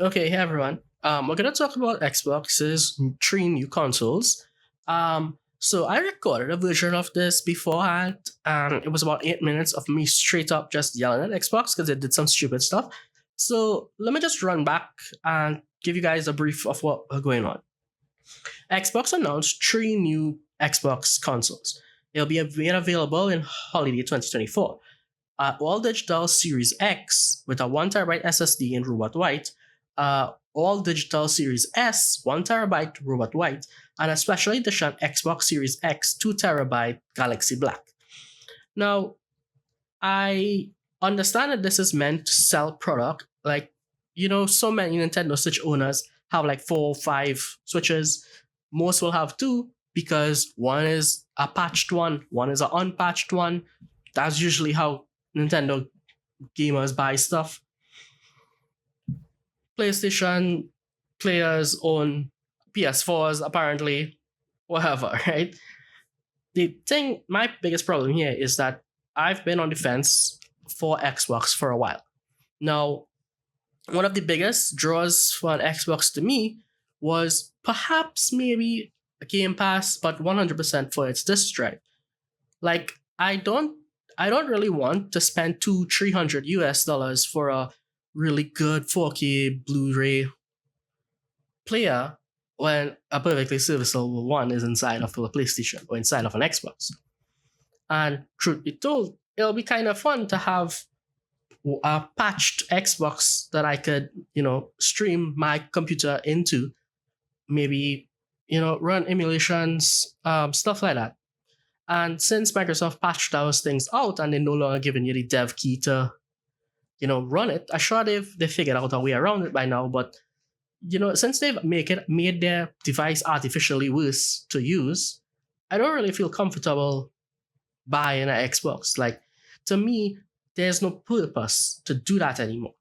Okay, hey everyone. We're gonna talk about Xbox's three new consoles. So I recorded a version of this beforehand, and it was about 8 minutes of me straight up just yelling at Xbox because it did some stupid stuff. So let me just run back and give you guys a brief of what are going on. Xbox announced three new Xbox consoles. They'll be made available in holiday 2024. All digital Series X with a 1 terabyte SSD in Robot White, all digital Series S 1 terabyte Robot White, and a special edition Xbox Series X 2 terabyte Galaxy Black. Now, I understand that this is meant to sell product. Like, so many Nintendo Switch owners have like 4 or 5 Switches. Most will have two because one is a patched one is an unpatched one. That's usually how Nintendo gamers buy stuff. PlayStation players own PS4s, apparently, whatever, right? My biggest problem here is that I've been on the fence for Xbox for a while. Now, one of the biggest draws for an Xbox to me was perhaps maybe a Game Pass, but 100% for its disc drive. Like, I don't really want to spend 200-300 US dollars for a really good 4K Blu-ray player when a perfectly serviceable one is inside of a PlayStation or inside of an Xbox. And truth be told, it'll be kind of fun to have a patched Xbox that I could, stream my computer into, maybe, run emulations, stuff like that. And since Microsoft patched those things out and they're no longer giving you the dev key to, run it, I'm sure they figured out a way around it by now. But since they've made their device artificially worse to use, I don't really feel comfortable buying an Xbox. Like, to me, there's no purpose to do that anymore.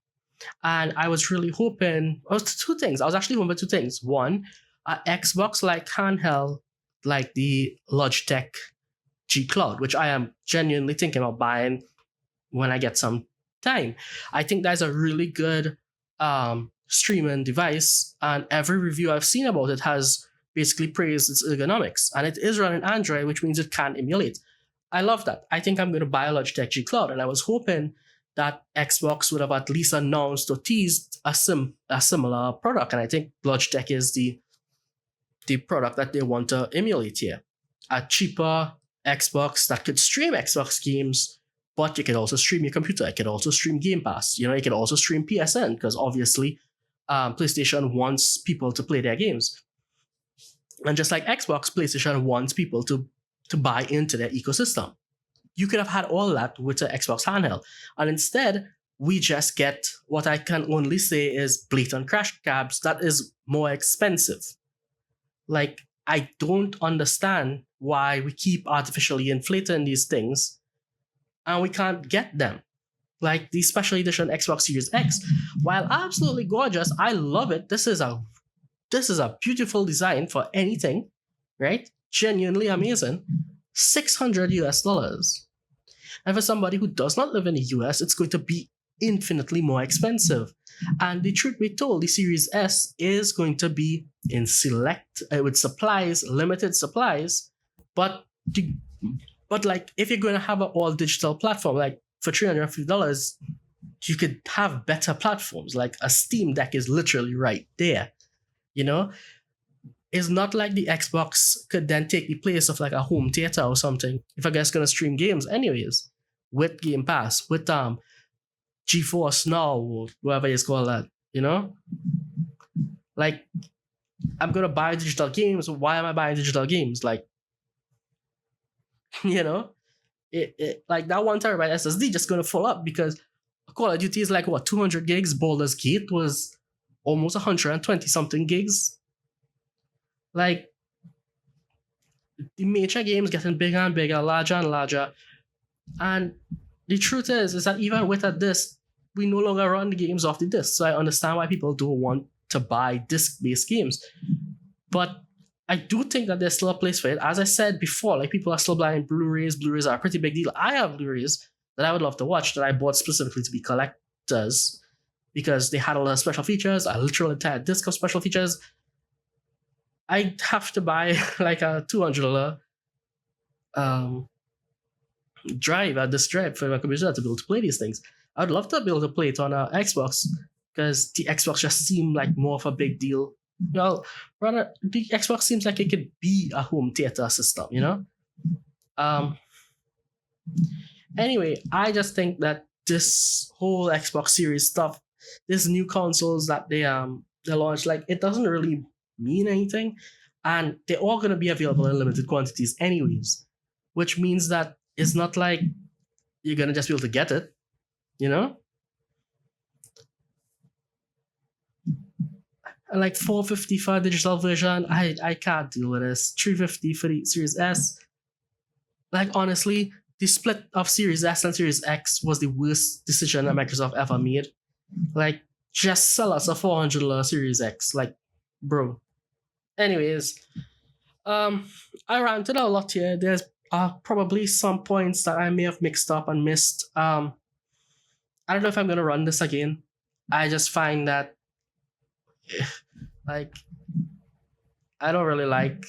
And I was really hoping, two things. I was actually hoping for two things. One, an Xbox like handheld, like the Logitech G Cloud, which I am genuinely thinking of buying when I get some time. I think that's a really good streaming device, and every review I've seen about it has basically praised its ergonomics, and it is running Android, which means it can emulate. I love that. I think I'm going to buy a Logitech G Cloud, and I was hoping that Xbox would have at least announced or teased a similar product, and I think Logitech is the product that they want to emulate here. A cheaper Xbox that could stream Xbox games, but you could also stream your computer. It could also stream Game Pass. You could also stream PSN because obviously PlayStation wants people to play their games. And just like Xbox, PlayStation wants people to buy into their ecosystem. You could have had all that with the Xbox handheld. And instead, we just get what I can only say is blatant crash cabs that is more expensive. Like, I don't understand why we keep artificially inflating these things and we can't get them. Like the special edition Xbox Series X, while absolutely gorgeous, I love it. This is a beautiful design for anything, right? Genuinely amazing. 600 US dollars. And for somebody who does not live in the US, it's going to be infinitely more expensive. And the truth be told, the Series S is going to be in select with supplies, limited supplies, but like if you're going to have an all digital platform, like for $350, you could have better platforms. Like a Steam Deck is literally right there. It's not like the Xbox could then take the place of like a home theater or something if a guy's gonna stream games anyways with Game Pass, with GeForce Now or whatever it's called that. Like, I'm gonna buy digital games. Why am I buying digital games? Like, like that 1 terabyte SSD just gonna fall up because Call of Duty is like what, 200 gigs. Baldur's Gate was almost 120 something gigs. Like, the major games getting bigger and bigger, larger and larger. And the truth is that even with a disc, we no longer run the games off the disc. So I understand why people don't want to buy disc-based games. But I do think that there's still a place for it. As I said before, like, people are still buying Blu-rays. Blu-rays are a pretty big deal. I have Blu-rays that I would love to watch that I bought specifically to be collectors. because they had a lot of special features, a literal entire disc of special features. I have to buy like a $200 um, drive, a disk drive for my computer to be able to play these things. I'd love to be able to play it on an Xbox because the Xbox just seemed like more of a big deal. Well, rather, the Xbox seems like it could be a home theater system, you know? Anyway, I just think that this whole Xbox Series stuff, these new consoles that they launched, like it doesn't really mean anything, and they're all gonna be available in limited quantities anyways, which means that it's not like you're gonna just be able to get it, you know. And like 450 for a digital version, I can't deal with this. 350 for the Series S. Like honestly, the split of Series S and Series X was the worst decision that Microsoft ever made. Like, just sell us a $400 Series X. Like, bro. Anyways, I ranted a lot here. There's probably some points that I may have mixed up and missed. I don't know if I'm gonna run this again. I just find that, like, I don't really like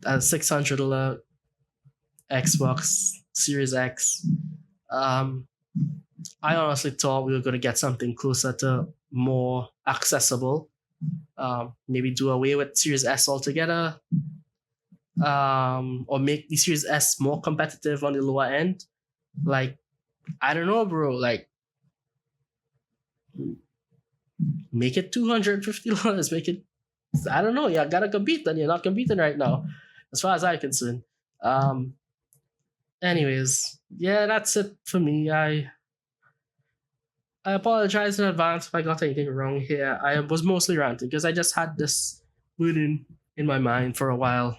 a $600 Xbox Series X. I honestly thought we were going to get something closer to more accessible. Maybe do away with Series S altogether. Or make the Series S more competitive on the lower end. Like, I don't know, bro. Like, make it $250. Make it, I don't know. You gotta compete, and you're not competing right now, as far as I'm concerned. Anyways, yeah, that's it for me. I apologize in advance if I got anything wrong here. I was mostly ranting because I just had this wording in my mind for a while.